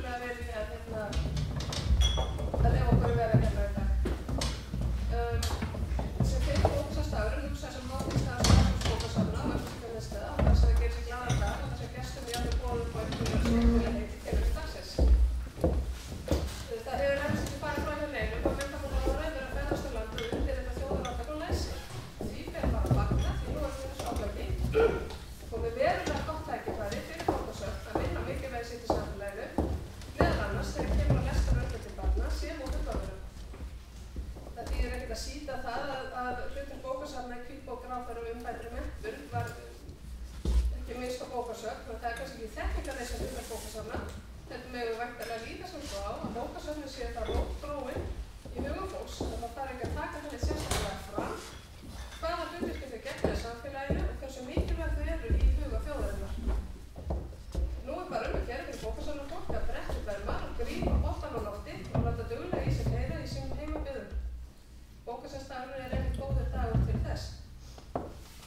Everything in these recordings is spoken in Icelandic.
algjörlega vel í að leyfa okkur að vera hérna í dag. Sem fyrir bókasafnsdagurinn hugsa sem hátíðisdagur bókasafna á Vesturfjarðarstað og þess að það gerir sig glaðan dag og þess að gestum í alveg boðum og einhverjum skemmtilega heiti tilurinn dagsins. Það hefur nefnst ekki farið frá hjá neinum og menntamálaráðherra að ferðast á landi og undir þetta þjóðarátak og læsi. Því ber bara að fagna því nú er við þessu áflagi komið verulega gott tækifæri fyrir bókasöfn að vinna mikilvægi sitt í samfélaginu, meðal annars þegar kemur að lestaröflu til barna sem og fullorðinna. Það þýðir ekkert að sýta það að hlutverk bókasafna í hvítbókaráðherra og umbættri menntun var ekki minnst á bókasöfn og það er kannski ekki þekkingarleysi hlutverk bókasafna. Þetta megum væntanlega líta sem svo á að bókasöfnin séu það rótgróin í hugum fólks að það þarf ekki að taka þannig sérstaklega fram hvaða hlutverki þau gegna í samfélaginu og hversu mikilvæg þau eru í huga þjóðarinnar. Nú er bara að gera fyrir bókasafnafólk að bretta upp ermar og grípa boltann á lofti og láta duglega í sig heyra í sínum heimabyggðum. Bókasafnsdagurinn er ekkert góður dagur til þess.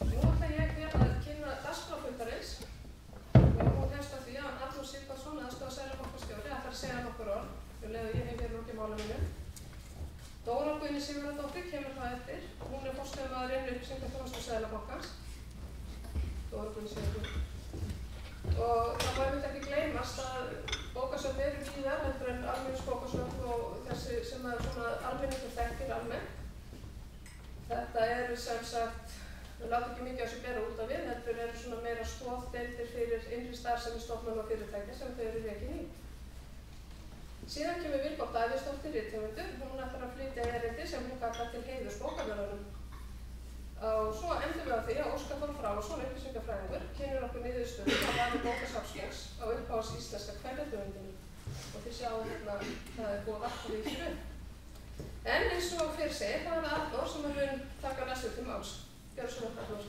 Nú ætla ég að kynna dagskrárfundarins og hún hefst á því að Arnór Sighvatsson, aðstoðarseðlabankastjóri, ætlar að segja nokkur orð um leið og ég hef hér lokið máli mínu. Dóra Guðný Sigurðardóttir kemur það eftir. Hún er forstöðumaður innri upplýsingaþjónustu Seðlabankans. Dóra Guðný Sigurðardóttir. Og það má einmitt ekki gleymast að bókasöfn eru víðar heldur en almenningsbókasöfn og þessi sem er svona almenningur þekkir almennt. Þetta eru sem sagt, við látum ekki mikið á þessu bera út af við, heldur eru svona meira stoðdeildir fyrir innri starfsemi stofnana og fyrirtækja sem þau eru rekin í. Síðan kemur Vilborg Davíðsdóttir rithöfundur, hún ætlar að flytja erindi sem hún kallar til heiðurs bókaverðlaunum. Og svo endum við á því að Óskar Þór Frárásson, upplýsingafræðingur, kynnir okkur niðurstöðu á vali bókasafnsins á uppáhalds íslenska kvenrithöfundinum. Og þið sjáum hérna það er búið varpa því hér upp. En eins og fyrir segir, það er Arnór sem mun taka næstu til máls. Gjörðu svo vel, Arnór.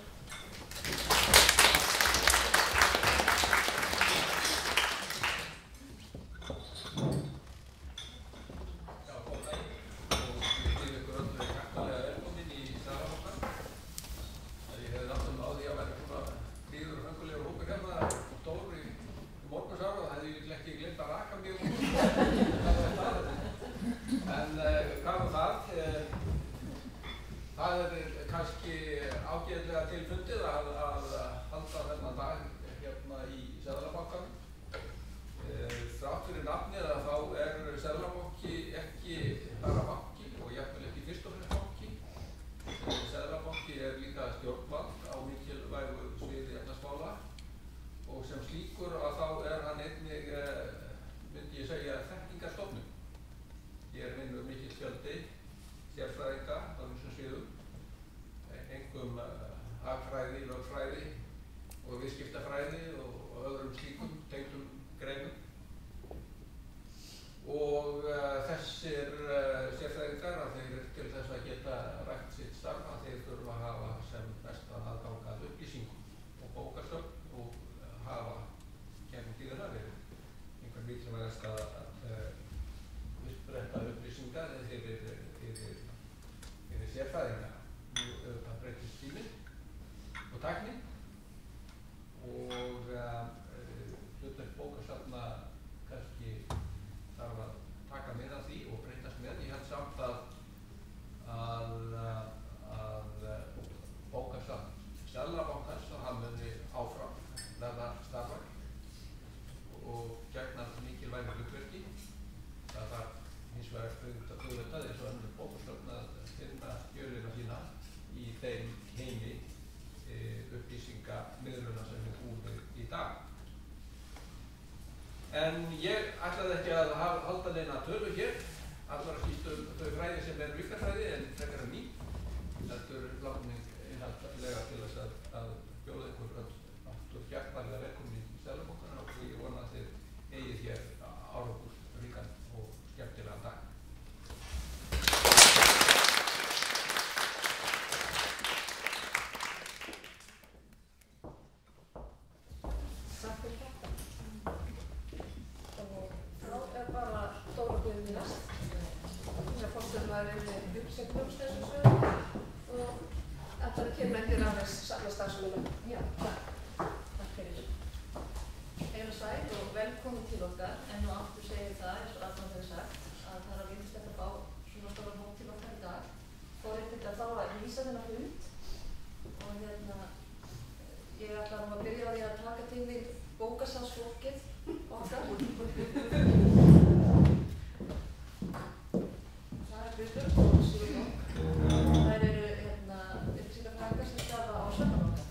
En ég ætlaði ekki að halda neina tölu hér, allar að síst þau fræði sem er vikafræði en frekar en mín. Þetta er látning einfaldlega til þess að bjóða ykkur öll aftur hjartanlega velkomin í Seðlabankann og ég vona að þið eigið hér árangursríkan og skemmtilegan dag. Kynna eftir aðeins safna starfsmönnum. Já, takk fyrir. Einu sæl og velkomin til okkar, en nú aftur segir það, eins og Arnar hefur sagt, að það er að vinast þetta að fá svona stóran hóp til okkar í dag. Forréttindi að fá að lýsa þennan hund og ég ætla nú að byrja á því að taka til mig bókasafnsfólkið okkar. Það er Guðbjörg og Sigurjón. Þær eru upplýsingafræðingar sem starfa á Svefnarbanka.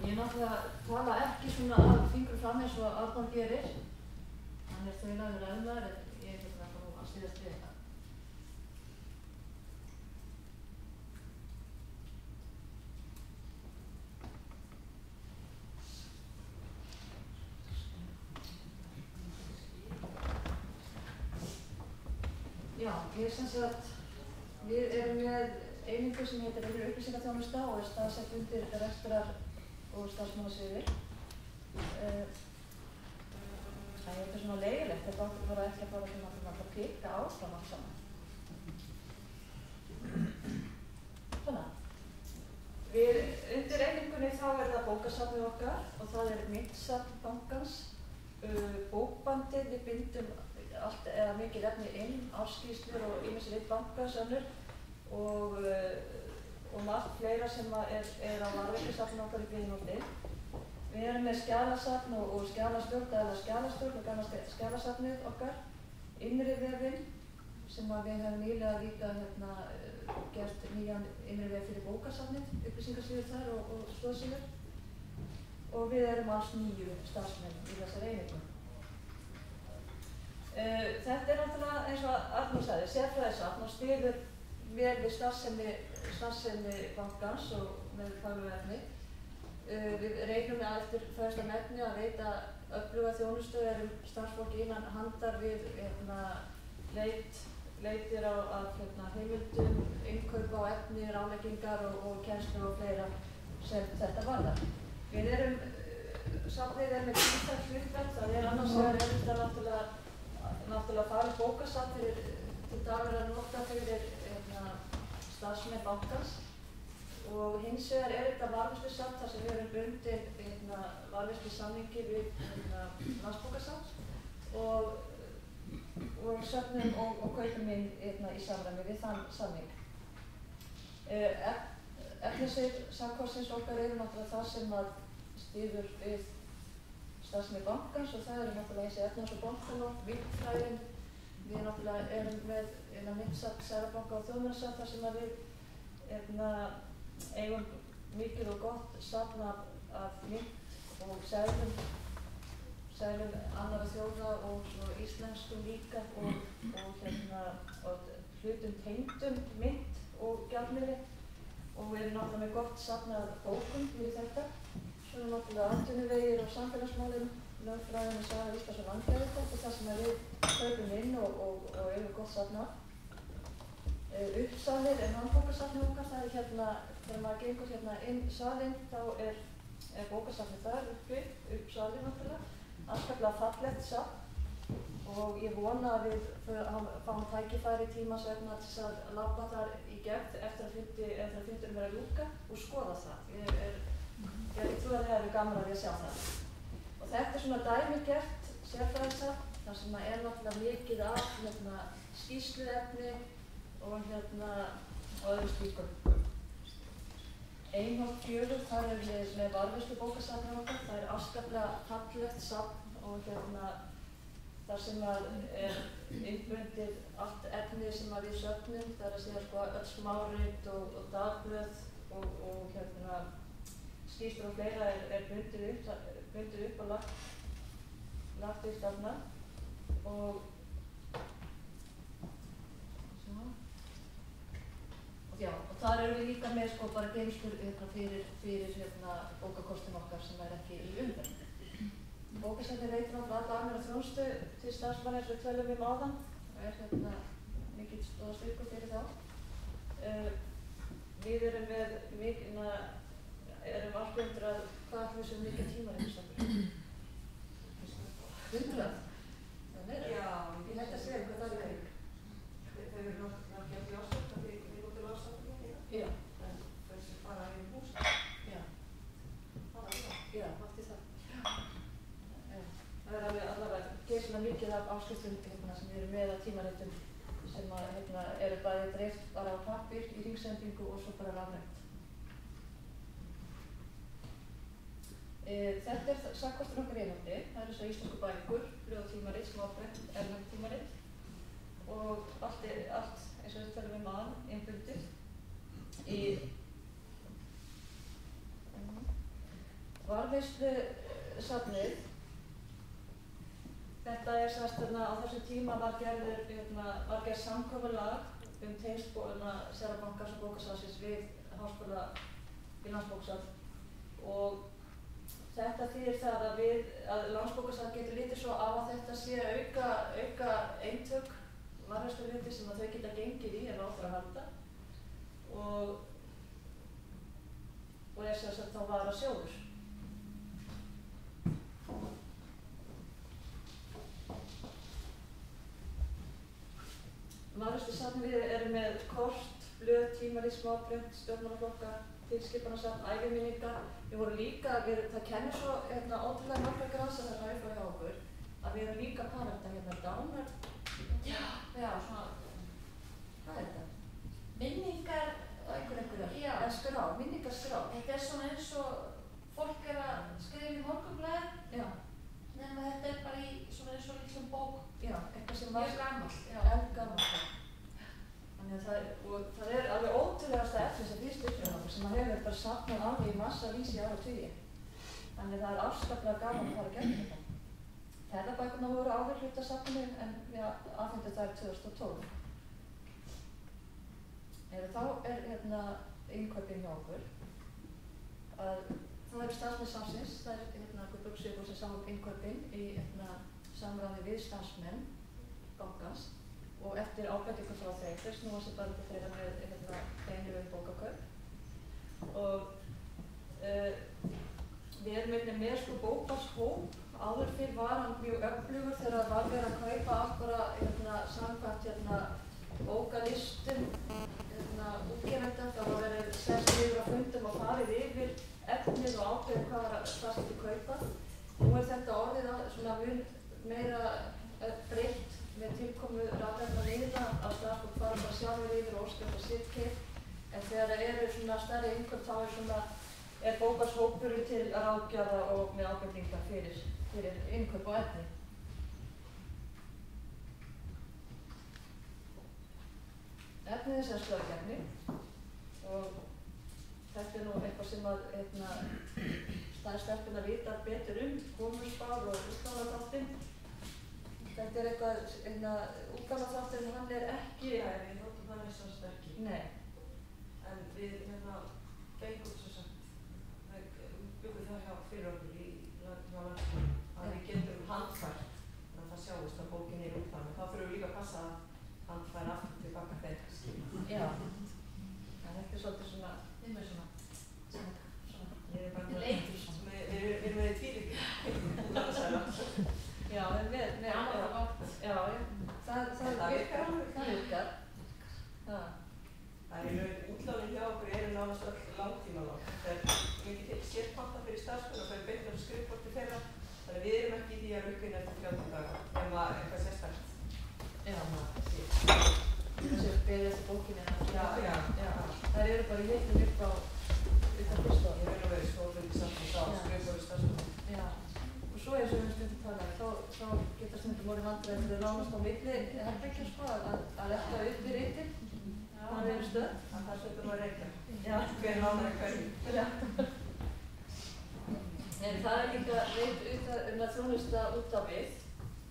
Ég náttúrulega tala ekki svona að fingrum fram eins og Arnar gerir. Hann er þaulagður ræðumaður en ég bara nú að styðjast við þetta. Já, við erum með einingu sem heitir Innri upplýsingaþjónusta og er staðsett undir rekstrar- og starfsmannasviði. Það er svona leiðilegt, þetta áttur bara ekki að fara svona að pika áfram allt saman. Svona. Undir einingunni þá er það bókasafnið okkar og það er myntsafn bankans, bókbandið, við bindum allt eða mikið efni inn, ársskýrslur og ýmis rit bankans önnur og margt fleira sem er á varðveislusafninu okkar í Biðnóti. Við erum með skjalasafn og skjalastjórn, eða skjalastjórn og gamla skjalasafnið okkar, innri vefinn sem við hefum nýlega líka gert nýjan innri vef fyrir bókasafnið, upplýsingasíður þar og stoðsíður. Og við erum alls 9 starfsmenn í þessari einingu. Þetta er náttúrulega eins og Arnar sagði, sérfræðisafn og styður vel við starfsemi bankans og með faglegu efni. Við reynum með eftir fræðasta megni að veita öfluga þjónustu, erum starfsfólki innan handar við leitir á heimildum, innkaup á efni, ráðleggingar og kennslu og fleira sem þetta varðar. Safnið er með tvíþætt hlutverk, það er annars vegar náttúrulega farið bókasafn til daglegra nota fyrir starfsmenn bankans og hins vegar er þetta varðveislusafn þar sem við erum bundin varðveislusamningi við Landsbókasafn og söfnum og kaupum inn í samræmi við þann samning. Efnisvið samkvæmsins okkar eru náttúrulega það sem styður við starfsemi bankans og það eru náttúrulega þessi efnahags- og bankalög, myntfræðin. Við náttúrulega erum með myntsafn, Seðlabanka og Þjóðminjasafn þar sem við eigum mikið og gott safn af mynt og seðlum annarra þjóða og svo íslenskum líka og hlutum tengdum mynt og gjaldmiðli og við erum náttúrulega með gott safn af bókum fyrir þetta. Svo erum náttúrulega atvinnuvegir og samfélagsmálum, lögfræðin og saga Íslands og landgæði og það sem við kaupum inn og eigum gott safn af. Uppsalið er handbókasafnið okkar, það er þegar maður gengur inn salinn þá er bókasafnið þar uppi, uppsalið náttúrulega, afskaplega fallegt safn og ég vona að við fáum tækifæri tímans vegna til þess að labba þar í gegn eftir að fundurum vera að ljúka og skoða það. Ég trúi að það hefur gaman að því að sjá það. Og þetta er svona dæmigert sérfræðisafn, þar sem er náttúrulega mikið af skýrsluefni og öðru slíkum. Einholt 4, þar erum við með varðveislubókasafnið okkar, það er afskaplega fallegt safn og þar sem er innbundið allt efnið sem við söfnum, það er að segja öll smárit og dagblöð og skýrslur og fleira er bundið upp og lagt upp þarna og þar erum við líka með bara geymslur fyrir bókakostum okkar sem er ekki í umferð. Bókasafnið veitir náttúrulega alla almenna þjónustu til starfsmanna eins og við tölum áðan. Það er mikill styrkur fyrir þá. Við erum allt undir hvað ætlum við sem mikið tíma í þessu? 100? Það er meira? Já, ég held að segja hvað það er í kring. Þau eru náttúrulega ekki í ásöfn, við góðum til ásöfn. Já. En þessi fara í hús. Já. Fara í það. Já. rosalega mikið af áskriftum sem eru með á tímaritum sem eru bæði dreift bara á pappír í hringsendingu og svo bara rafrænt. Þetta sakkortur okkar einhaldi, það eru svo íslensku bækur, blöð og tímarit, smáprent, erlend tímarit og allt eins og við talum við maður innbundið í varðveislusafnið. Þetta er á þessum tíma var gerð samkomulag tengsl Seðlabankans og bókasafnsins við Háskóla í Landsbókasafn og þetta þýðir það að Landsbókasafn getur litið svo á að þetta sé auka eintök varðveisluhluti sem að þau geta gengið í ef á það að halda og er þá varasjóður. Varðveislusafn við erum með kort, blöð, tímarit, smáprent, stjórnmálaflokka, tilskipanasafn, æviminningar. Við vorum líka, það kennir svo ótrúlega nokkrar grasa þar ræði frá hjá okkur að við erum líka að parenta dánar. Já, svona, hvað er þetta? Minningar Og einhverjar, já. Skrá, minningarskrá. Þetta er svona eins og fólk er að skrifa í Morgunblaðið, Já, nema þetta er bara svona eins og litlum bók. já, eitthvað sem var Mjög gamalt, já. eldgamalt. Þannig að það er alveg ótrúlegasta efni sem býst upp hjá okkur sem að hefur bara safnað alveg í massa vísi áratugi. Þannig að það er afskaplega gaman að fara að gera þetta. Ferðabækurnar voru áður hluti af safninu en við afhentum þær 2012. Þá er innkaupin hjá okkur. Það eru starfsmenn safnsins, það er Guðbjörg Sigurðsson sem sá innkaupin í samráði við starfsmenn bankans og eftir ábendingu frá þeim, þau snúa sig bara til þeirra með einu bókakaup. Og við erum með bókbarshóp. Áður fyrr var hann mjög öflugur þegar var verið að kaupa allt bara samkvæmt bókalistum útgefenda. Það var verið sest niður á fundum og farið yfir efnið og ákveðið hvað skyldi kaupa. Nú er þetta orðið svona mun meira breytt með tilkomu rafrænna miðla að starfsfólk fara bara sjálfur yfir og óskrifa sitt keypt. En þegar það eru svona stærri innkaup þá er bókbarshópurinn til ráðgjafa og með ábendingar fyrir innkaup og efni. Efnið er sem stöðgefni og þetta er nú eitthvað sem að staðstelpuna vita betur komuspár og útgáfaþáttinn. Þetta er eitthvað, útgáfaþátturinn hann er ekki... Nei, við notum það eins og sterkir. Nei. En við fengum svo sagt, byggum það fyrir okkur hjá Landsbókasafni að við getum handfært þannig að það sjáist að bókin er út þannig. Þá þurfum við líka að passa að handfæra aftur tilbaka þegar. Já. En þetta er svolítið svona... Við erum svona. Ég er bara Leitur svona. Við erum með tvílík út af að sæla. Já, en við... Já, það virkar. Það virkar. Það er útlánin hjá okkur eru nánast öll langtímalán. Það er mikið til sérpanta fyrir starfsmenn og það er beint á skrifborti þeirra. Þannig við erum ekki í því að rukka inn eftir 30 daga nema eitthvað sérstakt. Já. Þessi beðið eftir bókinni. Já. Það eru bara litlum upp á fyrstofn. Ég verður að vera svo fyrir samtíð á skrifborti starfsmenn. Já. Og svo eins og við stundum talaði, þá geta stundum orðið vandræði fyrir nánast á milli herbergja að elta upp í ritin. Það eru stöð. Það er svolítið að reykja. Já. Hver nánar hverju. Já. En það er líka veit að þjónusta út á við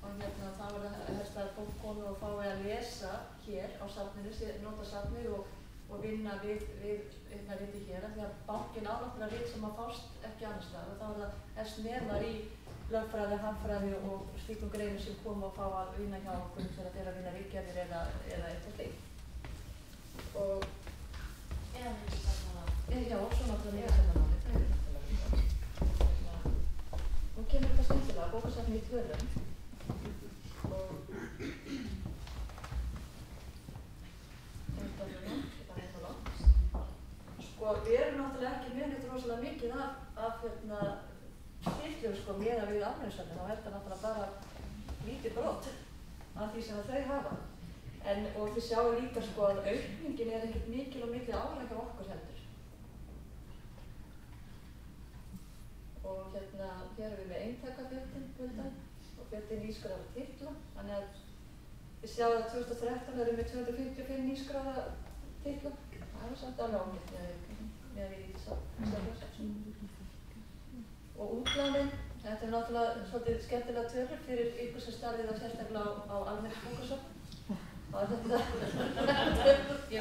og það var helst að fólk komi og fái að lesa hér á safninu, nota safnið og vinna við riti hér af því að bankinn á náttúrulega rit sem að fást ekki annars staðar og þá er það helst nemar í lögfræði, hagfræði og slíkum greinum sem koma og fá að vinna hjá okkur þegar þeir að vinna ritgerðir eða eitthvað slíkt. Og Eða nýjastafnanáli. já, og svo náttúrulega nýjastafnanáli. Nú kemur þetta skemmtilega, bókasafni í Tvölum og sko, við erum náttúrulega ekki með neitt rosalega mikið af titlu, sko, miðað við afmælisverðinu, þá er þetta náttúrulega bara lítið brot af því sem þau hafa. Og þið sjáu líka sko að aukningin ekkert mikil og mikil álag hjá okkur heldur. Og hérna, hér erum við með eintakafjöldin og fjöldin nýskráða titla. Þannig að við sjáum að 2013 erum við 255 nýskráða titla. Það er samt alveg ágætt með í Stafnasafnsins. Og útlánin, þetta er náttúrulega svolítið skemmtilega tölur fyrir ykkur sem starfið sérstaklega á almenningsbókasöfn. Ég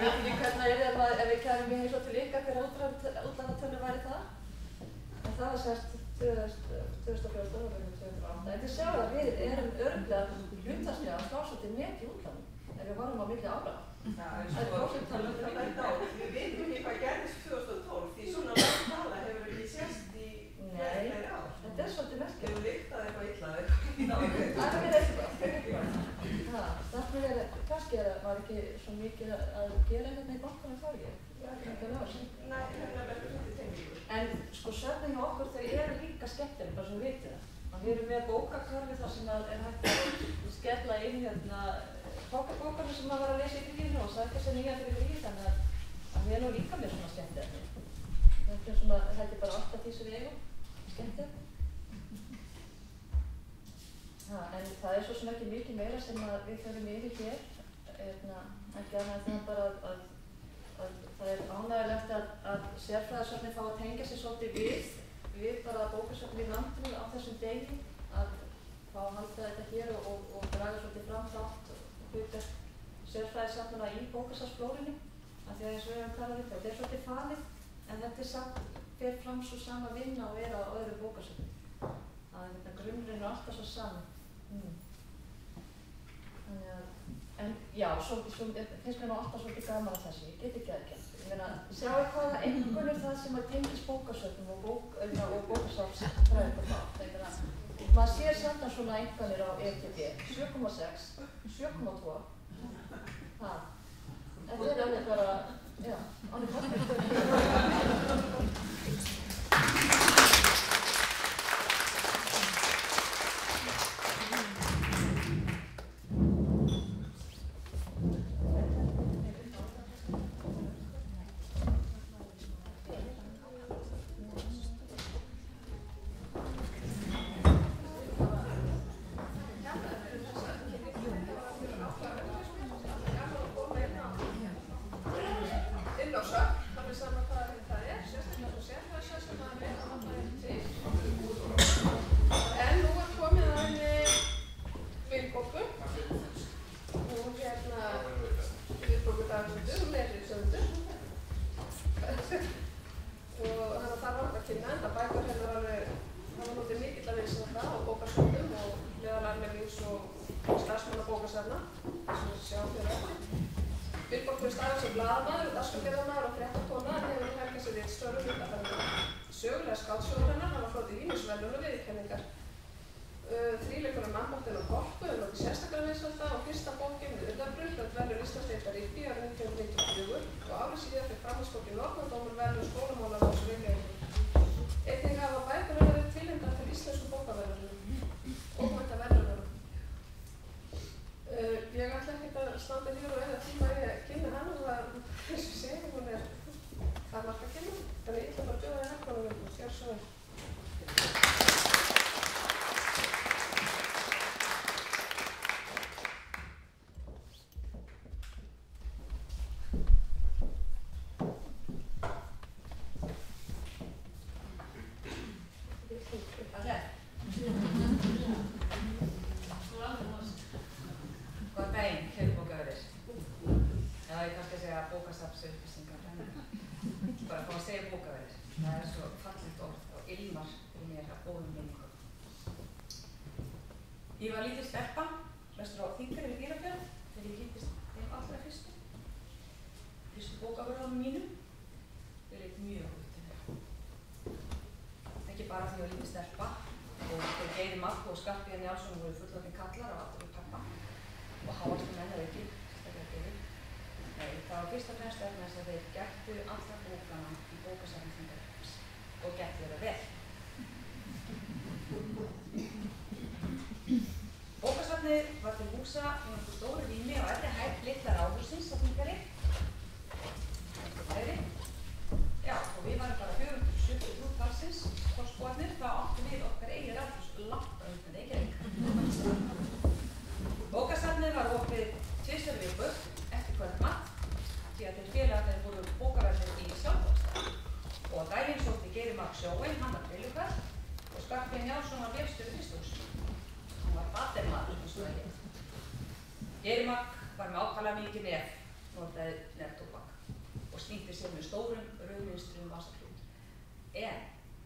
veit ekki hvernig það ef við kærum í heimsókn til ykkar hver útlánatölur væri það. En það var sérst 2014 og við 2008. En þið sjáum að við erum örugglega hlutfallslega að slá svolítið met í útlánum ef við horfum á milli ára. Það er prósentalur fyrir þetta ár. Við veitum ekki hvað gerðist 2012 því svona langt tala hefur ekki sést í fleiri ár. Þetta er svolítið merkilegt. Hefur lyktað eitthvað illa eitthvað. Það er eitthvað. Kannski var ekki svo mikið að gera hérna í bankanum þá ég. Nei, hérna verður þetta tengingur. En sko söfnin hjá okkur þau eru líka skemmtileg, bara svo vitið það. Við erum með bókakörfi þar sem er hægt að skella inn hérna bókarna sem maður var að lesa í gríðinu og sækja sér nýja fyrir gríð, þannig að við erum líka með svona skemmtileg. Þetta er svona, heldur bara alltaf því sem við eigum, skemmtileg. En það er svo sem ekki mikið meira sem við förum yfir hér, ekki annað en það bara að það er ánægilegt að sérfræðisöfnin fá að tengja sig svolítið við bara bókasöfnin í landinu á þessum degi, að fá að halda þetta hér og draga svolítið fram þátt hlutverk sérfræðisöfnina í bókasafnsflórunni, af því að eins og við höfum talað þetta er svolítið falið, en þetta er samt fer fram svo sama vinna og á öðrum bókasöfnum. Að grunnurinn er alltaf svo sami. Þannig að, en já, svo finnst mér nú alltaf svolítið gaman að þessu, ég get ekki að kenna. Ég meina, sjáu hvaða einhvern það sem að tengis bókasöfnum og bókasafnsfræðum og það. Maður sér sjaldan svona einhvernir á ETB, 7,6, 7,2. Þetta er alveg bara, já, alveg fólk. Ég var lítil stelpa, vestur á Þingeyri við Dýrafjörð, þegar ég kynntist þeim allra fyrstu bókavörðunum mínum. Þau leit mjög út til þeirra. Ekki bara því ég var lítil stelpa og þeir Geiri Marko og Skarphéðinn Njálsson voru fullorðnir kallar á aldri pappa og hávaxnir menn að auki, sérstaklega Geiri. Nei, það var fyrst og fremst vegna þess að þeir gættu alla bókana í bókasafni Þingeyris og gættu þeirra vel. Bókasafn Bókasafnið var til húsa í nokkuð stóru rými á efri hæð litla ráðhússins á Þingeyri. Já, og við varum bara 473 talsins, þorpsbúarnir, þá áttum við okkar eigið ráðhús langt á undan Reykjavík. Bókasafnið var opið 2 vikur eftir kvöldmatt, því að þeir félagarnir voru bókaverðir í sjálfbókstað. Og á daginn sótti Geiri Mark sjóinn, hann var grillukall, og Skarphéðinn Njálsson var vélstjóri frystihúss. Hann var batermaður, eins og það hét. Geiri Mark var með ákaflega mikið nef, notaði neftóbak, og snýtti sér með stórum rauðmynstruðum vasaklút. En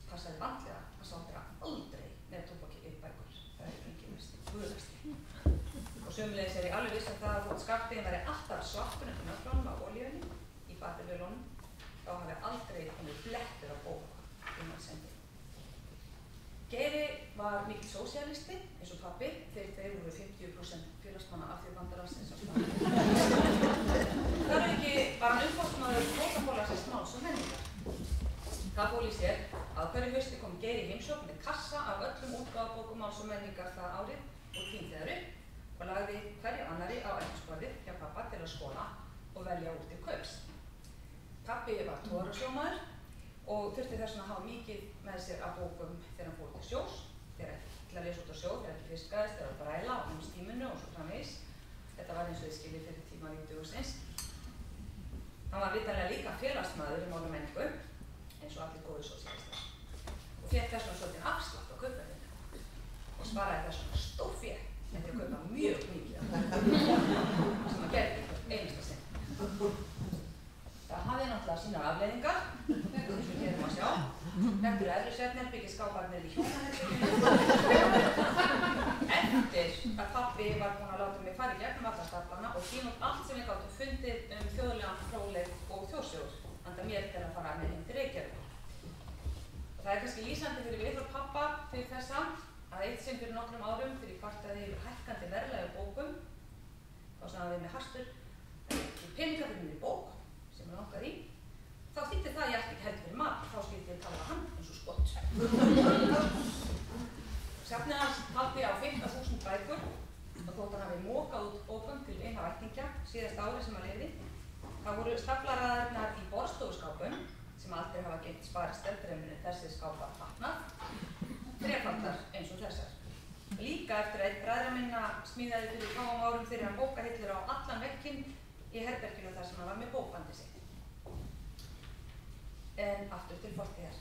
passaði vandlega að sátra aldrei neftóbaki upp bækur. Það engin mest guðlasti. Og sömulegis ég alveg viss að það að þótt Skarphéðinn væri alltaf svartur undir nöfnunum á olíunni í batervélunum, þá hafi aldrei komið blettur á bóka í mann sendi. Geiri var mikill sósíalisti, eins og pabbi, þeir voru 50% félagsmanna Alþýðubandalagsins á Spáni. Þar auki var hann umboðsmaður bókafélagsins Máls og menningar. Það fól í sér að hverju hausti kom Geiri í heimsókn með kassa af öllum útgáfubókum Máls og menningar það árið og tíndi þær upp og lagði hverju annarri á eldhúsborðið hjá pabba til að skoða og velja úr til kaups. Pabbi var togarasjómaður og þurfti þess að hafa mikið með sér af bókum þegar hann fór til sjós, þegar ekki til að lesa út á sjó, þegar ekki fiskaðist, þegar að bræla á tíminu og svo framvegis. Þetta var eins og þið skiljið fyrir tíma vídeósins. Hann var vitanlega líka félagsmaður í Mál og menningu, eins og allir góðir sósíalistar. Og fékk þess vegna svolítið afslátt á kaupverðinu og sparaði þess vegna stórfé með því að kaupa mjög mikið af bókum sem hann gerði einasta sinn. Það hafði náttúrulega sínar afleiðingar, eins og hér má sjá. Þetta efri svefnherbergi skáparnir í hjónaherberginu. Eftir að pabbi var búinn að láta mig fara í gegnum alla staflana og tíma upp allt sem við gátum fundið þjóðlegan fróðleik og þjóðsögur, enda mér til að fara með heim til Reykjavík. Og það kannski lýsandi fyrir viðhorf pabba fyrir þessa að eitt sinn fyrir nokkrum árum þegar ég kvartaði yfir hækkandi verðlagi á bókum, þá sagði við með hastur, peningar fyrir mér í bók sem ég langaði í, þá þýddi það að ég ætti ekki heldur fyrir mat, þá skildi ég tala hann eins og skott. Safnið hans taldi á 15.000 bækur og þótt hann hafi mokað út bókum til eina ættingja síðasta ári sem hann lifði. Það voru staflaraðirnar í borðstofuskápum sem aldrei hafa geymt sparist eldreiminu þessir skápar fatnað, þrefaldar eins og þessar. Líka eftir að einn bræðra minna smíðaði fyrir fáum árum fyrir hann bókahillur á allan vegginn í herberginu þar sem hann var með bókbandið sitt. En aftur til fortíðar.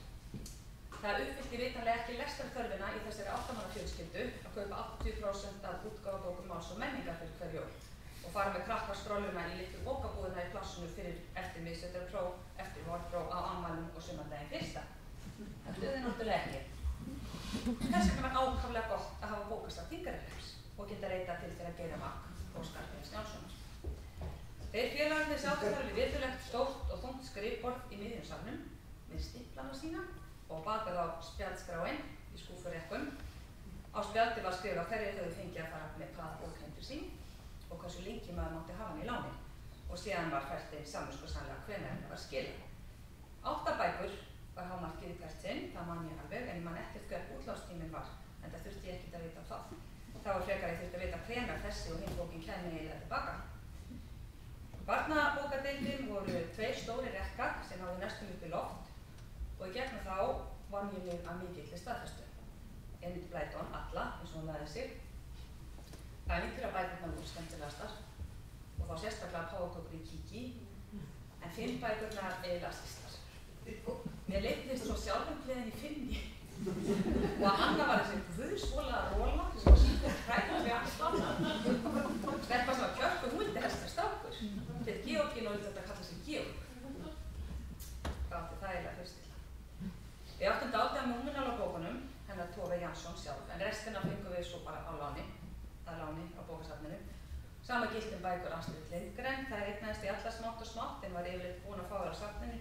Það uppfyllti vitanlega ekki lestarþörfina í þessari 8 manna fjölskyldu að kaupa 80% af útgáfubókum Máls og menningar fyrir hver jól og fara með krakkaskrolluna í litlu bókabúðina í plassinu fyrir eftir miðsvetrarpróf, eftir vorpróf, á afmælum og sumardaginn fyrsta. Það dugði náttúrulega ekki. Þess vegna var ákaflega gott að hafa bókasafn Þingeyjarhrepps og geta reitað til þeirra Geiri Mark og Skarphéðins Njálssonar. Þeir félagarnir sátu þar við virðulegt stórt og þungt skrifborð í miðjum salnum með stimplana sína og bakað á spjaldskráin í skúffurekkun. Á spjaldi var skrifað hverjir þau fengið að fara með hvaða bók heim til sín og hversu lengi maður mátti hafa hann í láni og síðan var fært þeim samviskusamlega hvenær henni var skilað. 8 bækur var hámarkið í hvert sinn, það man ég alveg, en ég man ekkert hver útlánstíminn var, en það þurfti ég ekkert að vita það. Það var frekar ég þurfti að vita hvenær þessi og hinn bókin kæmi eiginlega tilbaka. Barnabókadeildin voru 2 stórir rekkar sem náðu næstum upp í loft og í gegnum þá vann ég mig að mikilli staðfestu. Enid Blyton, alla, eins og hún lagði sig. Ævintýrabækurnar voru skemmtilegastar og þá sérstaklega páfagaukur í Kiki, en filmbækurnar eiginlega sístar. Mér leiddist svo sjálfumgleðin í filmi og að Anna var þessi guðsvolaða róla sem var síðan hræðan við alls lána. Stelpa sem var kjörk og hún vildi helst vera strákur. Hún heit Georgín og vildi þetta kalla sig Georg. Það átti það eiginlega fyrstilla. Við áttum dálítið með Múminál á bókunum, hennar Tove Jansson sjálf, en restina fengum við svo bara á láni á bókasafninu. Sama gilti bækur Astrid Lindgren, það eignaðist í alla smátt og smátt en var yfirleitt búin að fá þær á safninu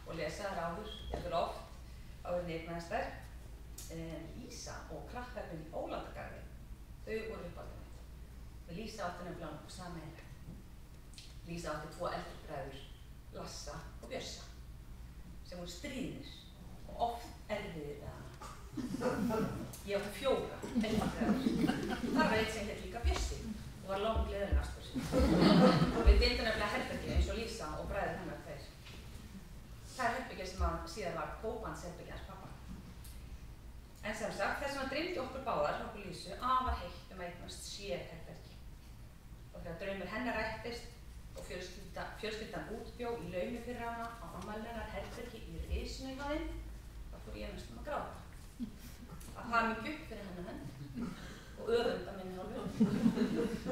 og lesa þær áður, jafnvel oft, áður en eignaðist þær. Lísa og krakkarnir í Ólandagarði, þau voru uppáldið mitt. Lísa átti nefnilega nokkuð sameiginlegt. Lísa átti 2 eldri bræður, Lassa og Bjössa, sem voru stríðnir og oft erfiðir við hana. Ég átti 4 eldri bræður. Þar var einn sem hét líka Bjössi. okkur báðar, okkur Lísu, afar heitt að eignast sérherbergi. Og þegar draumur hennar rættist og fjölskyldan útbjó í laumi fyrir hana á afmælinu hennar herbergi í risinu hjá þeim, þá fór ég næstum að gráta. Að hafa mikið upp fyrir hennar hönd og öfund að minni hálfu.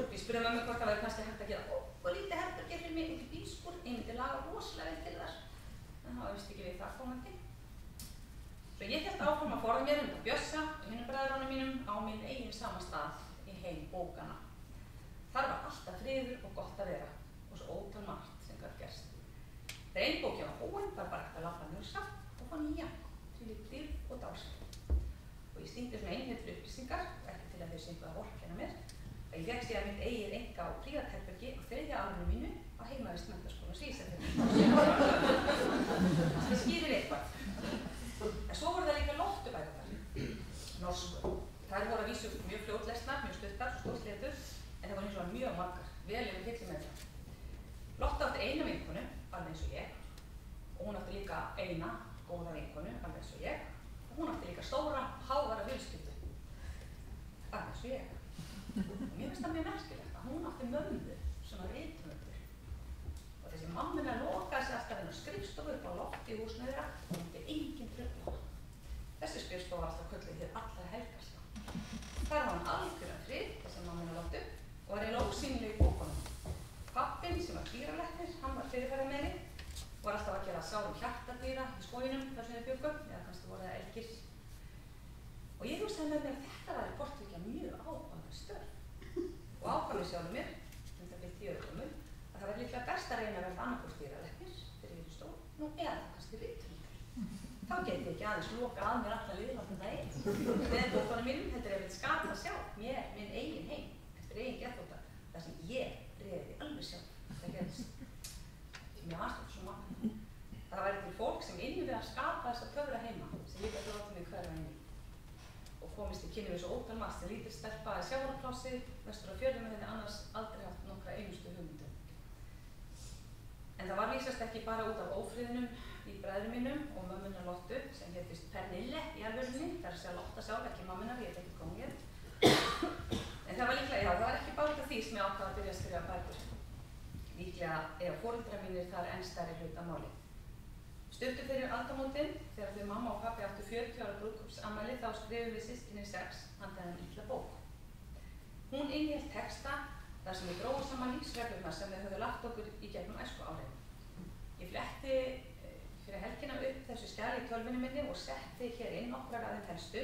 Við spurðum mömmu hvort það væri kannski hægt að gera og lítið herbergi fyrir mig út í bílskúr, ég myndi laga rosalega vel til þar, en það var vist ekki við það komandi. Svo ég hélt áfram að forða mér undan Bjössa og hinum bræðrunum mínum á minn eigin sama stað í heim bókanna. Þar var alltaf friður og gott að vera og svo ótal margt sem gat gerst. Þegar ein bókin var búin var bara hægt að labba niður safn og fá nýja, þvílík dýrð og dásamlegt. Og ég sýndi svona einhverjum upplýsingar, ekki til að þau syngu að vorkenna mér, að ég fékk síðan mitt eigið enga og prívatherbergi á 3. árinu mínu á heimavist Menntaskólans Ísafirði. Það skýrir eitthvað. En svo voru það líka lottubækurnar, norsku. Þær voru að vísu mjög fljótlesnar, mjög stuttar, stórslétur, en það voru hins vegar mjög margar, vel yfir hillu með það. Lotta átti eina vinkonu, alveg eins og ég, og hún átti líka eina góða vinkonu, alveg eins og ég, og hún átti líka stóra, háværa fjölskyldu, alveg eins og ég. Og mér finnst það mjög merkilegt að hún átti mömmu sem var rithöfundur. Og þessi mammuna lokaði sig alltaf inn á skrifstofu upp á lofti í húsinu þeirra og myndi enginn trufla hana. Þessi skrifstofa var alltaf kölluð hið allra helgasta. Þar var hann algjörðan frið, þessi mammuna lofti, og var eiginlega ósýnileg í bókunum. Pappinn, sem var dýralæknir, hann var fyrirferðarmeiri, var alltaf að gera sárum hjartadýra í skóginum þar sem þau bjuggu, eða kannski voru það elgir. Og ég hugsaði með mér að þetta væri hvort tveggja mjög áhugaverð störf. Og ákvað mér sjálfur mér, það byrði 10 ára gömul, að það væri líklega best að reyna að verða annarkvort dýralæknir þegar ég er stór, nú eða kannski rithöfundur. Þá geti ég ekki aðeins loka að mér allan liðlandan það einn. Með bókunum mínum heldur ég að skapa sjálf mér minn eigin heim, eftir eigin geðþótta, þar sem ég réði alveg sjálf. Það gerðist. Mér varst þetta svo magna. Það væri til fólk sem inni við að skapa þessa töfra heima sem líka láti mig hverfa inn í. Og komist í kynni við svo ótal margt sem lítil stelpa í sjávarplássi vestur á fjörðum en hefði annars aldrei haft nokkra einustu hugmyndu. En það var vísast ekki bara út af ófriðinum í bræðrum mínum og mömmunnar Lottu sem héttist Pernille í alvörunni, þar sé að Lotta sjálf, ekki mammunar, ég heit ekki kongið. En það var líklega, já, það var ekki bara út af því sem ég ákvað að byrja að skrifa bækur. Líklega eiga foreldrar mínir þar enn stærri hlut að máli. Stuttu fyrir aldamótin, þegar þau mamma og pabbi áttu 40 ára brúðkaupsafmæli, þá skrifum við systkinin 6 handa þennan litla bók. Hún innihélt texta þar sem við drógum saman lífsreglurnar sem við höfum lagt okkur í gegnum æskuárin. Ég fletti fyrir helgina upp þessu skjali í tölvunni minni og setti hér inn nokkrar af þeim helstu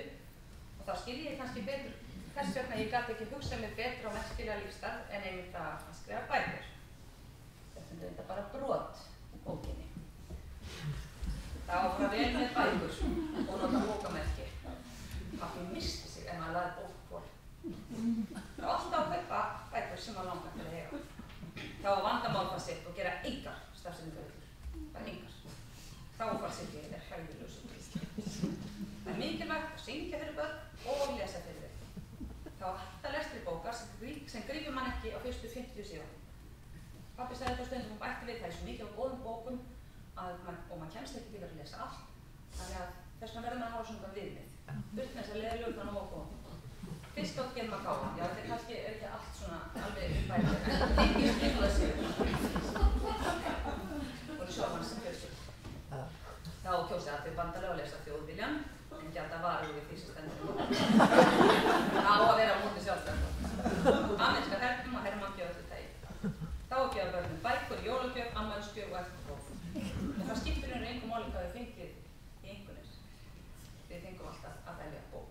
og þá skilji ég kannski betur hvers vegna ég gat ekki hugsað mér betur á merkilega lífstarf en einmitt það að skrifa bækur. Þetta er þetta bara brot í bókinni. Það var bara vel með bækur og nota bókamerki. Pappi misti sig ef maður laði bókból. Það var alltaf að kaupa bækur sem maður langar til að eiga. Það var vandamál það sitt og gera engar stafsendingaröllur. Bara engar. Þáfallshyggju er hræðilegur sem til. Það er mikilvægt að syngja fyrir börn og lesa fyrir þau. Það var hægt að lestri bókar sem grípur mann ekki á fyrstu 50 síðan. Pappi sagði þetta stundum og bætti við það er svo mikið á góðum bókum og maður kemst ekki til að lesa allt. Þannig að þess vegna verður maður að hafa svona viðmið. Burt með þess að leiða ljóðan og góðum. Fyrst átt getur maður gáða. Já, þetta er kannski ekki allt svona alveg uppbæðið. En það tengir skilðað sig. Og sjómann sem fjölskyld. Þá kjósið allir bandalega að lesa Þjóðviljan. En gæta varu við því sem stendur. Það á að vera á móti sjálfstæðan. Ameríska hernum og Hermann gjöf þetta í. Þá að gefa börnum bækur, jólagjöf, afmælisgjöf og eftirpróf. En það skiptir engu máli hvað við fengið í einhvernir. Við fengum alltaf að velja bók.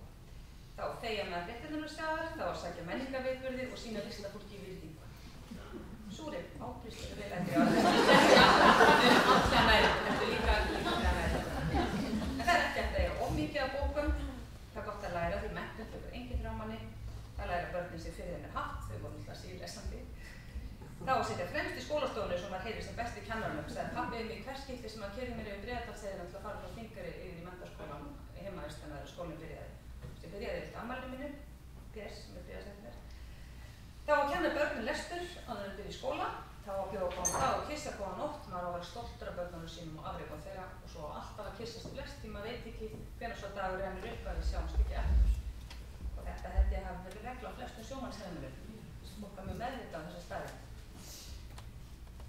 Þá þegja með réttindarskjaðar, þá að sækja menningarviðburði og sína listafólki virðingu. Súrir, ábrístur vel ekki á þetta. Alltaf næri, þetta er líka næri. En það er ekki eftir að eiga of mikið af bókum. Það er gott að læra því menntun tekur enginn frá manni. Það læra börnin sig fyrir þeim er hatt, þau voru alltaf síðlesandi. Þá að setja fremst í skólastofunni sem var heyrið sem besti kennarinn sagði pabbi mig hvers skipti sem að keyrði mér yfir Breiðdalsheiðina til að fara frá Þingeyri yfir í menntaskólann heimavist þannig að skólinn byrjaði. Sem byrjaði eftir afmælinu mínu, PS sem er byrjaðsefnir. Þá að kenna börnum lestur áður en byrja í skóla. Þá að bjóða góðan dag og kissa góða nótt, maður á að vera stoltur af börnunum sínum og afrekum þeirra og svo alltaf að kissast í lest því maður veit ekki hvenær svo dagur rennur upp að við sjáumst ekki eftir. Og þegar þetta held ég hafi verið regla á flestum sjómannsheimilum sem fólk var mjög meðvitað á þessa staði.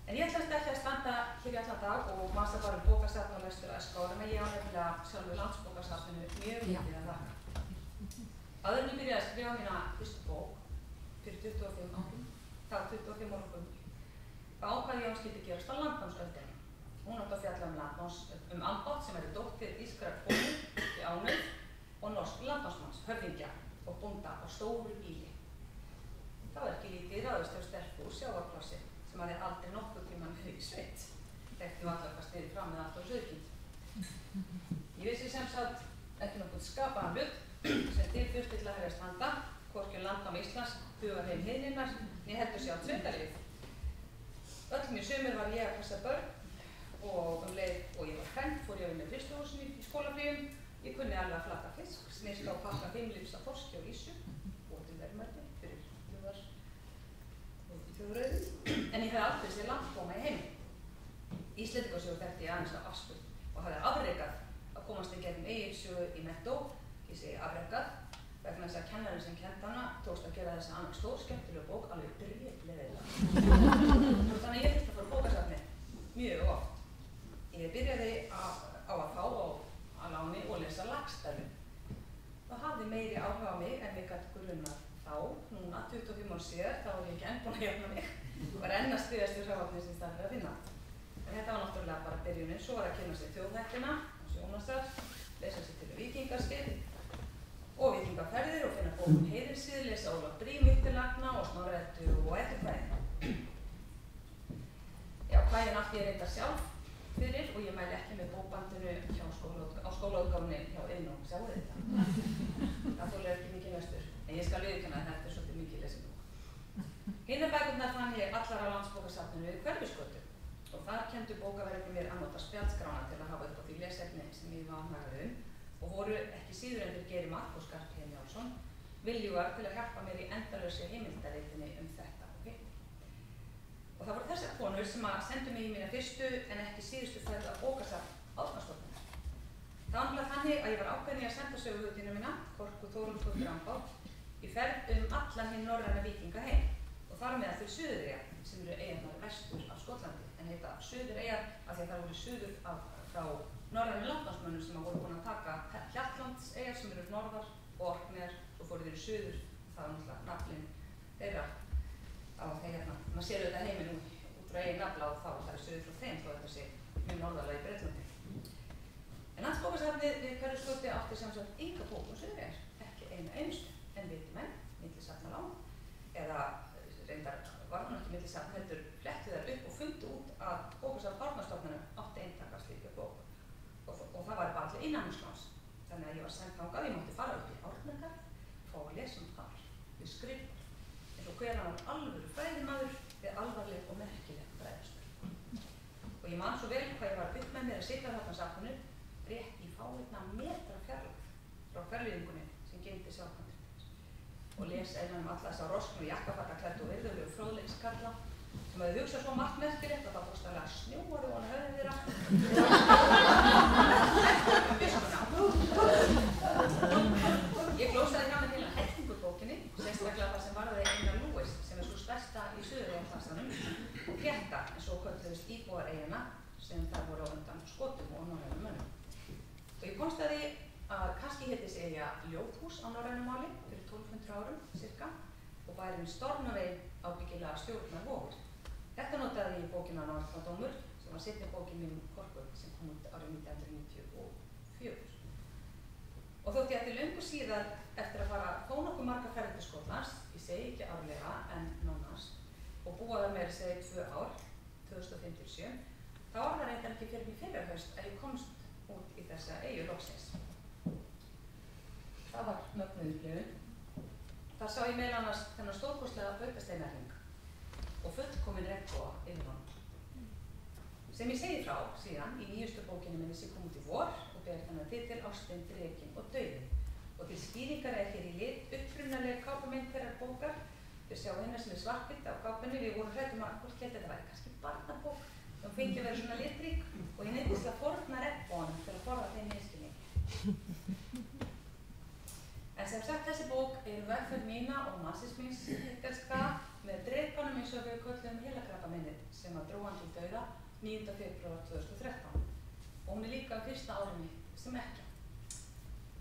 En ég ætlaðist ekki að standa hér í allan dag og masa bara bókasafn og lestur æskárum, en ég á nefnilega sjálfu Landsbókasafninu mjög mikið að þakka. Áður en ég byrjaði að skrifa mína fyrstu bók fyrir 25 árum, þá 25 ára gömul, þá ákvað ég að hún skyldi gerast á landnámsöldinni. Hún átti að fjalla Ambott sem er dóttir ískrar konu í ánauð og norsk landnámsmanns, höfðingja og bónda á stóru bíli. Það var ekki lítið ráðist hjá stelpu úr sjávarplássi sem hafði aldrei nokkuð tímann verið í sveit. Þekkti allar hvað stiði fram með allt á Sauðkind. Ég vissi sem sagt ekki nokkuð skapaðan hlut sem til þurfti til að hefjast handa, hvorki landnám Íslands, hugarheim heiðinnar, né heldur sjálft sveitalífið. Öll mjög sumur var ég að passa börn og leið og ég var hrennt fór ég að vinna í frystihúsinu í skólafríum. Ég kunni alveg að flaka fisk, snyrsta og pakka 5 lífs af þorski og ýsu, og til verðmæti fyrir þjóðrauðin. En ég hefði aldrei séð landkoma í heimi. Íslendingasögu þekkti ég aðeins af afspurn og hafði afrekað að komast í gegnum Egilssögu í Netto. Ég segi afrekað vegna þess að kennarinn sem kennt hana tókst að gera þessa annars stór skemmtilega bók alveg driflega. Þannig að ég þurfti að fara bókasafnið mjög oft. Ég byrjaði á að fá á láni og lesa Laxdælu. Það hafði meiri áhuga á mig en ég gat grunnað þá. Núna, 25 ár síðar, þá var ég ekki enn búin að jafna mig. Var enn að styðjast við hráefnið sem starfið að finna. En þetta var náttúrulega bara byrjunin. Svo var að kynna sér þjóðhættina, Sjónasar, lesa sér til vikingaskeið og vikingaferðir og finna bókum Heiðinssið, lesa Ólaf Brím, Vittilagna og Snorra Eddu og Eddukvæði. Já, kvæðin átti ég reyndar sjálf fyrir og ég mæli ekki með bókbandinu á skólaútgáfunni hjá Iðnó, sjáu þetta. Það þolir ekki mikið lestur, en ég skal viðurkenna að þetta er svolítið mikið lesibók. Hinar bækurnar fann ég allar á Landsbókasafninu við Hverfisgötu og þar kenndu bókaverðir mér að nota spjaldskrána til að hafa upp á því lesefni sem ég var ánægður og voru ekki síður en þeir Geiri Mark og Skarphéðinn Njálsson viljugar til að hjálpa mér í endalausri heimildareitinni þetta og hitt. Og það voru þessar konur sem sendu mig í mína fyrstu en ekki síðustu ferð að bókasafn Árnastofnunar. Það var nefnilega þannig að ég var ákveðin í að senda söguhugdína mína, Korku Þórunnsdóttur Ambott, í ferð allan hinn norræna víkingaheim og þar með til Suðureyjar sem eru eyjarnar vestur af Skotlandi en heita Suðureyjar af því að það voru suður frá norrænu landnámsmönnum sem voru búin að taka Hjaltlandseyjar sem eru norðar og Orkneyjar og fóru þeir í suður. Það var náttúrulega naflinn þeirra á þeirna. Maður sér auðvitað heiminn út frá eigin nafla og þá það er suður frá þeim þó þetta sé mjög norðarlega í Bretlandi. En Landsbókasafnið við Hverfisgötu átti sem sagt enga bók Suðureyjar, ekki eina einstu, en vitimenn, millisafnalán, eða reyndar var hún ekki millisafn heldur flettu þær upp og fundu út að bókasafn Árnastofnunar átti eintak af slíkri bók. Og það var bara allir innanhúsláns. Þannig að ég var send þangað, ég mátti fara upp í Árnagarð, fá að lesa þar, við skrifar, eins og hver annar alvöru fræðimaður við alvarleg og merkileg fræðastörf. Og ég man svo vel hvað ég var upp með mér að sitja þarna safninu rétt í fáeina metra fjarlægð frá hverfiðingunni sem geymdi sjálfhandrit og lesa innan alla þessa rosknu jakkafattaklæddu og virðulegu fróðleikskarla sem hefði hugsað svo margt merkilegt að það bókstaflega snjóaði ofan á höfðum þeirra. Ég glósaði hjá mig til að hellingu bókinni, sérstaklega það sem varði Einar Lúis sem er svo stærsta í Suðureyjarklasanum og Geta en svo kölluðust íbúar eyjanna sem þar voru á undan Skotum og norrænum mönnum. Og ég komst að því að kannski héti þessi eyja Ljóthús á norrænum máli fyrir 1200 árum cirka og bærinn Stornavegin ábyggilega stjórnarvogur. Þetta notaði ég í bókina Norðdómur sem var seinni bókin mín Korku sem kom út árið 1994. Og þótt ég ætti löngu síðar eftir að fara þó nokkuð marga ferðir til Skotlands, ég segi ekki árlega en nánast, og búa þar meira segið 2 ár, 2005-07, þá var það reyndar ekki fyrir mig fyrra haust að ég komst út í þessa eyju loksins. Það var mögnuð upplifun. Þar sá ég meðal annars þennan stórkostlega baukasteinarhring og fullkominn regnboga yfir honum. Sem ég segi frá síðan í nýjustu bókinni minni sem kom út í vor og ber þennan titil Ástin, Drekinn og dauðinn. Og til skýringar er hér í lit upprunaleg kápumynd þeirrar bókar. Þau sjá hérna sem er svartbitt á kápunni. Við vorum hræddum að fólk held að þetta væri kannski barnabók sem fengi að vera svona litrík og ég neyddist að forna regnboganum til að forða þeim misskilningi. En En sem sagt, þessi bók er vegferð mína og mannsins míns hittelska með drepanum eins og við köllum heilakrabbameinið sem að dró hann til dauða 9. febrúar 2013. Og hún er líka fyrsta árið mitt sem ekkja.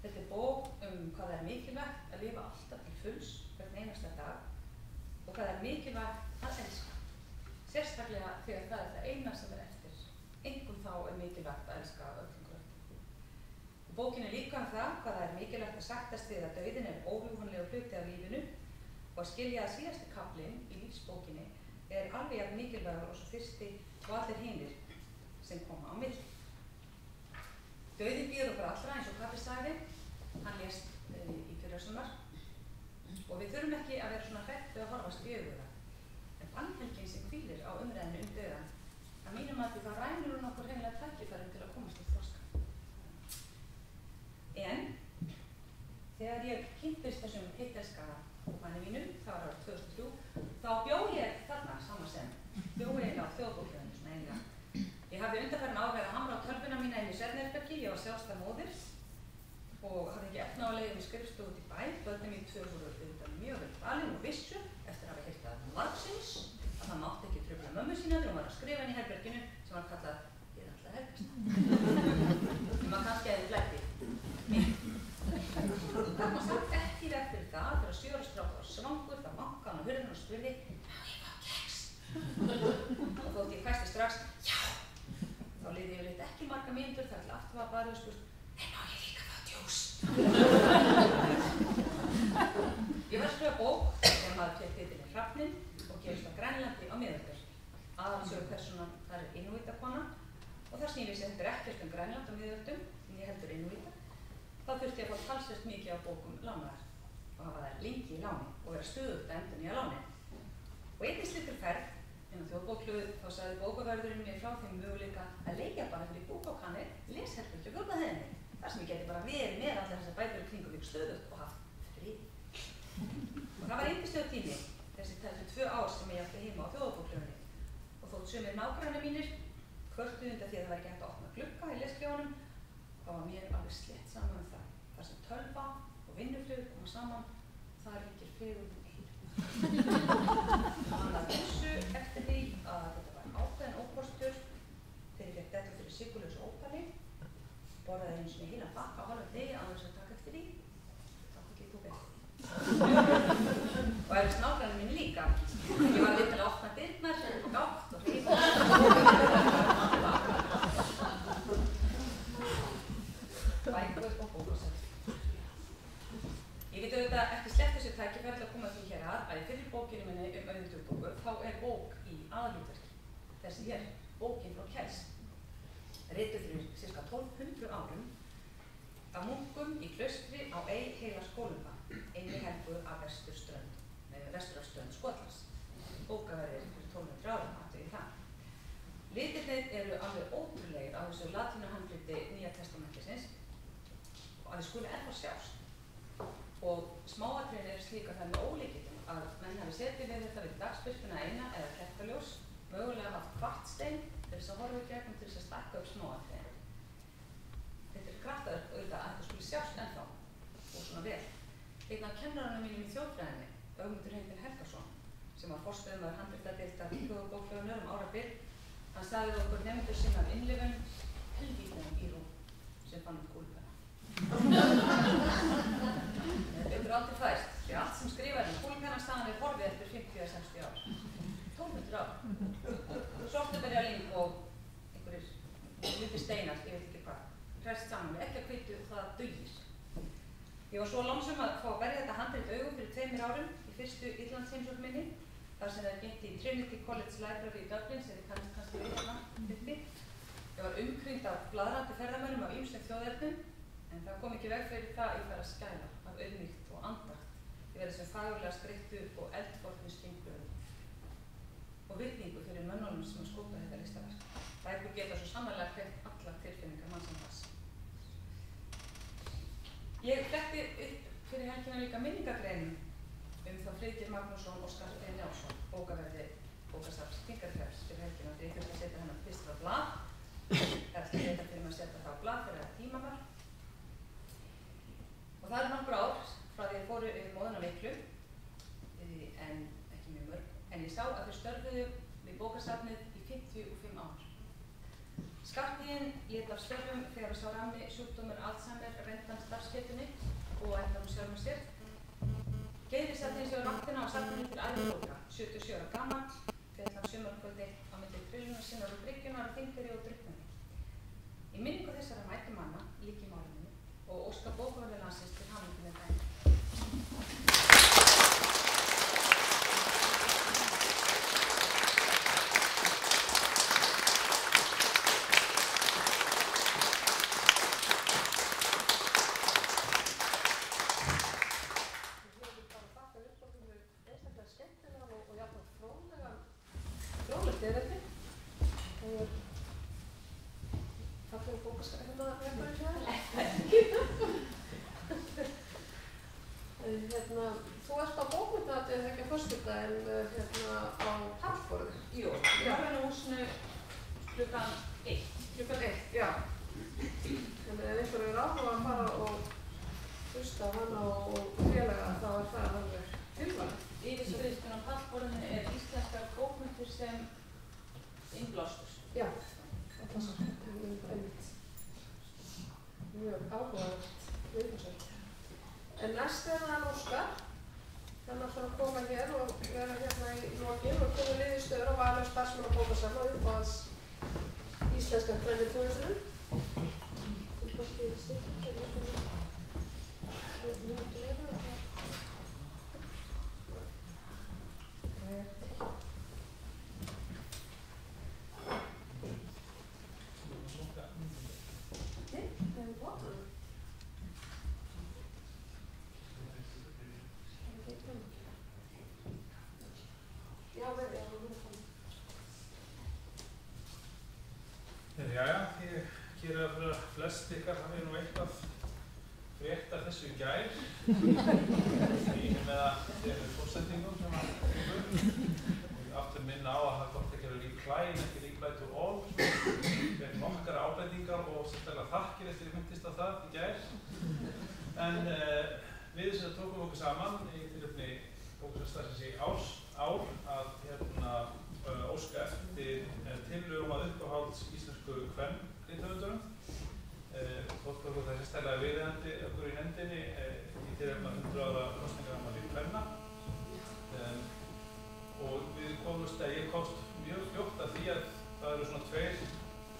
Þetta er bók hvað það er mikilvægt að lifa alltaf til fulls hvern einasta dag og hvað það er mikilvægt að elska. Sérstaklega þegar það er það eina sem er eftir. Einkum þá er mikilvægt að elska öllum kröftum. Bókin er líka það hvað það er mikilvægt að sættast við að dauðinn er órjúfanlegur hluti af lífinu og að skilja að síðasti kaflinn í lífsbókinni er alveg jafn mikilvægur og svo fyrsti og allir hinir sem koma á milli. Dauðinn býður okkur allra eins og Kaffi sagði, hann lést í fyrrasumar og við þurfum ekki að vera svona hrædd við að horfast í augu það. En bannhelgin sem hvílir á umræðinu dauðann, að mínum að því það rænir hún okkur hreinlega tækifærin til að komast í þroska. En þegar ég kynntist þessum hittelska manni mínum, það var árið 2003, þá bjó ég þarna saman sem bjó eiginlega á Þjóðarbókhlöðunni svona eiginlega. Ég hafði undanfarin ár að hamra á tölvuna mína inn í svefnherbergi, ég var sjálfstæð móðir og hafði ekki efni á að leiða mig skrifstofu út í bæ. Börnin mín tvö voru auðvitað mjög vel valin og vissu eftir að hafa heyrt það margsins að það mátti ekki trufla mömmu sína þegar hún var að skrifa inn í herberginu sem var kallað Ég ætla Helgastad. Sem var kannski hefði flætti. Það var samt ekki veg fyrir það þegar 7 ára strákur var svangur, það bankaði hann á hurðina og spurði Má ég fá kex? Og þótt ég hvæsti strax Já! Þá liði ég ekki marga mínútur þar til aftur var bara og spurt En má ég líka fá djús? Ég var að skrifa bók þegar maður tek titilinn Hrafninn og gerist á Grænlandi á miðöldum. Aðalsögupersónan þar er Inúítakona og það snýr sig þetta ekkert Grænland á miðöldum en ég heldur Inúíta. Þá þurfti ég að fá talsvert mikið á bókum lánaðar og hafa þær lengi í láni og vera stöðugt að endurnýja lánin. Og einnig slíkri ferð inn á Þjóðarbókhlöðu þá sagði bókavörðurinn mér frá þeim möguleika að leigja bara fyrir bókbókanir lesherbergi á 4. hæðinni þar sem ég geti bara verið með allar þessar bækur í kringum ykkur stöðugt og haft frið. Og það var yndislegur tími þessi 2 ár sem ég átti heima á Þjóðarbókhlöðunni og þótt sumir nágrannar mínir kvörtuðu undan því að það var ekki hægt að opna glugga í lesklefanum þá var mér alveg slétt saman það. Þar sem tölva og vinnuflug koma saman, það ríkir fegurðin eilífð. Hann að þessu eftir því að þetta var ákveðin ókostur þegar ég fékk detta fyrir sykurlausu ópali, borðaði einu sinni heilan bakka á halva degi án þess að taka eftir því, þá fikk ég tók eftir. Og eftir nágrannar mín líka. Ég var til að opna dyrnar og gátt og hreyfa. Bækur og bókasöfn. Ég get auðvitað ekki sleppt þessu tækifæri til að koma því hér að í fyrri bókinni minni Auðundurbóku þá er bók í aðalhlutverki. Þessi hér, bókin frá Kels. Rituð fyrir sirka 1200 árum af munkum í klaustri á heila Skólumba, einni helgu af vesturströnd Skotlands. Bókaverðir fyrir 1200 árum aftur í það. Litirnir eru alveg ótrúlegir á þessu latínuhandriti Nýja testamentisins og að þið skuli ennþá sjást. Og smáatriðin eru slík að það er með ólíkindum að menn hafi setið við þetta við dagsbirtuna eina eða kertaljós, mögulega haft kvartstein til þess að horfa í gegnum til þess að stakka upp smáatriðin. Þetta er kraftaverk auðvitað að þetta skuli sjást ennþá og svona vel. Einn af kennarunum mínum í þjóðfræðinni, Ögmundur Heimir Helgason, sem var forstöðumaður handritadeildar Þjóðarbókhlöðunnar árabil, hann sagði okkur nemendur sinna af innlifun helvíðnum í rúm sem fann gúlpuna. Þetta betur aldrei fæst, því allt sem skrifaði gúlpennastaðan er horfið eftir 50-60 ár. 1200 ár. Sortuberjaling og einhverjir hluti steinar, ég veit ekki hvað, hrest saman með ekki að hvitu það dugir. Ég var svo lánsam að fá að berja þetta handrit augum fyrir 2 árum í fyrstu Írlandsheimsókn minni, þar sem það geti í Trinity College Library í Dublin, sem þið kannist kannski við hérna uppi. Ég var umkringd af blaðrandi ferðamönnum af ýmsum þjóðernum, en það kom ekki veg fyrir það að ég færi að skæla af auðmýkt og andakt yfir þessum fagurlega skreyttu og eldfornu skynbröðum og virðingu fyrir mönnunum sem skópa þetta listaverk. Bækur geta svo sannarlega hreint allar tilfinningar mannsins. Ég fletti upp fyrir helgina líka minningagreinum þá Friðgeir Magnússon og Skarphéðinn Njálsson, bókaverði bókasafns Þingarihrepps fyrir helgina þegar ég þurfti að setja hennar fyrst á blað. Það er alltaf fyrir mig að setja það á blað þegar það tíma var. Og það nokkur ár frá ég sá að þau störfuðu við bókasafnið í 55 ár. Skarphéðinn lét af störfum þegar sá rammi sjúkdómur Alzheimer reyndi hann starfsgetunni og endaði sjálfum sér. Geirrisafnið sé á vaktina á safninu til æviloka, 77 ára gamall, féll af sumarkvöldi á milli trillunar sinnar og bryggjunar á Þingeyri og drukknaði. Í minningu þessara mætu manna lík í málinu og óska bókavörður landsins til hamingju með daginn. Þú ert á bókmenntahátíð þegar ekki á föstudaginn á Hallborði. Jú, í Norræna-húsinu klukkan 1. Klukkan 1, já. Þannig ef einhver er áhuga að fara og hlusta á hana og félaga þá er það alveg tilvalið. Yfirskriftin á Hallborðinu er íslenskar bókmenntir sem innblástur. Já, það er einmitt mjög áhugavert viðfangsefni. En næst er hann Óskar. Hann ætlar að koma hér og vera hérna í lokin og koma niðurstöður á vali og starfsmannabókasafna og uppáhalds íslenska kvennatónlistinum. Þú kannski styrkja hérna. Jæja, ég geri það fyrir að flest ykkar hafi nú eitthvað frétt af þessu í gær. Ég með að þeir eru fórsendingum sem að aftur minna á að það gott ekki að vera lík klæn, ekki lík klæn to all. Við erum nokkar ábendingar og sérstaklega þakkir eftir ég myndist á það í gær. En við þess að tókum okkur saman í tilefni bókasafnsdagsins í ár að óska eftir tillögum að uppáhalds íslensku kvenrithöfundurum. Þótt okkur það sérstaklega viðeigandi okkur í nefndinni í tilefni 100 ára kosningaafmæli kvenna. Og ég komst mjög fljótt að því að það eru svona tveir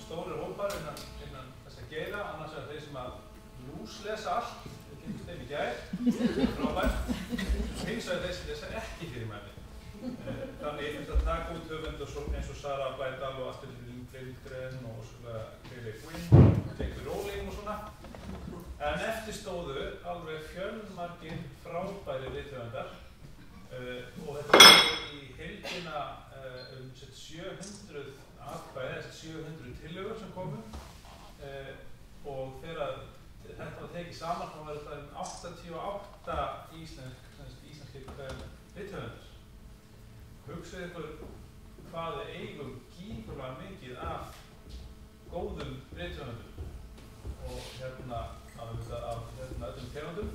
stórir hópar innan þess að geira, annars er þeir sem að lúslesa allt, við kynntumst þeim í gær, frábært, hins vegar þeir sem lesa ekki fyrirmæli. Þannig ég finnst að taka út höfundur eins og Sara Blædal og Astrid Lindgren og Grete Gwynn, J.K. Rowling og svona. En eftir stóðu alveg fjölmargir frábæri rithöfundar og þetta var í heildina 700 atkvæði, 700 tillögur sem komu og þegar þetta var tekið saman þá var þetta 88 íslenskir rithöfundar. Hugsið ykkur hvað við eigum gífurlega mikið af góðum rithöfundum og af öllum tegundum.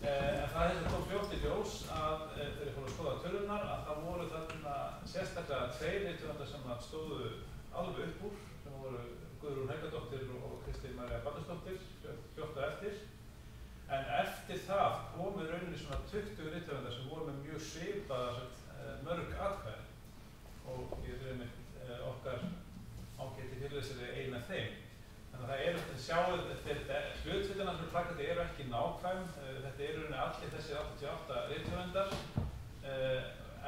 En það tók fljótt í ljós að þegar ég fór að skoða tölurnar að það voru þarna sérstaklega tveir rithöfundar sem stóðu alveg upp úr, sem voru Guðrún Helgadóttir og Kristín María Baldursdóttir fljótt á eftir. En eftir það komu rauninni svona 20 rithöfundar sem voru með mjög svipaðar mörg atkvæði og ég einmitt okkar ágæti fyrirlesari ein af þeim. Þannig að það er eftir að sjá þetta hlutfallina sem plakati eru ekki nákvæm. Þetta eru allir þessir 88 rithöfundar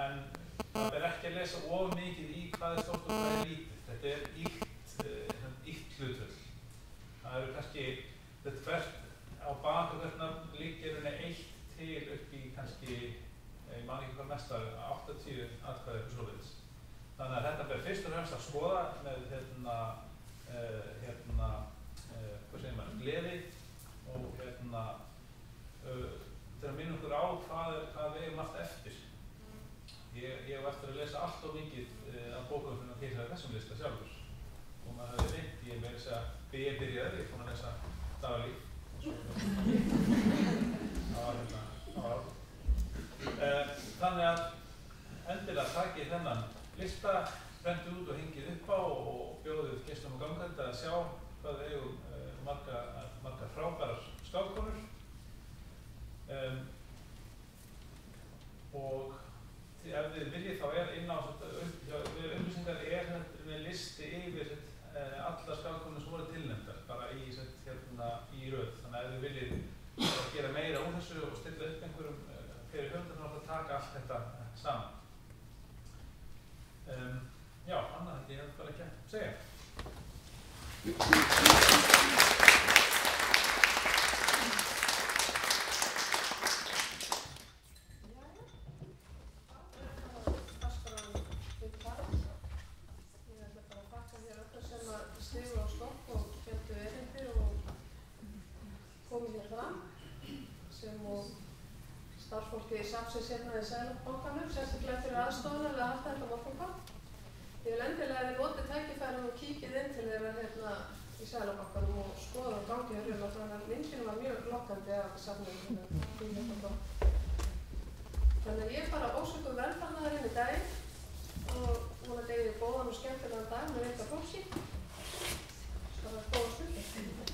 en það er ekki að lesa of mikið í hvað er stórt og hvað er lítið. Þetta er ýkt hlutfall. Það eru kannski hvert á bak og hvert nafn liggir eitt til upp í kannski ég man ekki hvað mest var, 80 atkvæði eitthvað svoleiðis. Þannig að þetta ber fyrst og fremst að skoða með hvað segir maður, gleði og til að minna okkur á hvað við eigum allt eftir. Ég hef eftir að lesa allt of mikið af bókum fyrir að tilhæða þessum lista sjálfur. Og maður hefði reynt, ég meira að segja byrjaði, ég fór að lesa Dagalíf. Það var Þannig að endilega takið þennan lista, prentið út og hengið upp á og bjóðið gestum og gangandi að sjá hvað við eigum margar frábærar skákkonur. Og ef þið viljið þá inn á upplýsingar með listi yfir alla skákkonur sem voru tilnefndar bara í röð. Þannig að ef þið viljið gera meira úr þessu og stilla upp einhverjum fyrir höfundar þá að taka allt þetta saman. Já, annað þetta ég hef bara ekki að segja. Starfsfólki safnsins hérna í Seðlabankanum, sérstaklega fyrir aðstofuna við að halda þetta morgunbann. Ég vil endilega að þið notið tækifærum og kíkið inn til þeirra hérna í Seðlabankanum og skoða og gangi hérna, þannig að myndinu var mjög lokkandi af safninu hérna. Þannig að ég bara ósökum velfarnaðar inn í dag og vonandi eigið góðan og skemmtilegan dag með eitthvað fólki. Það var góða stund.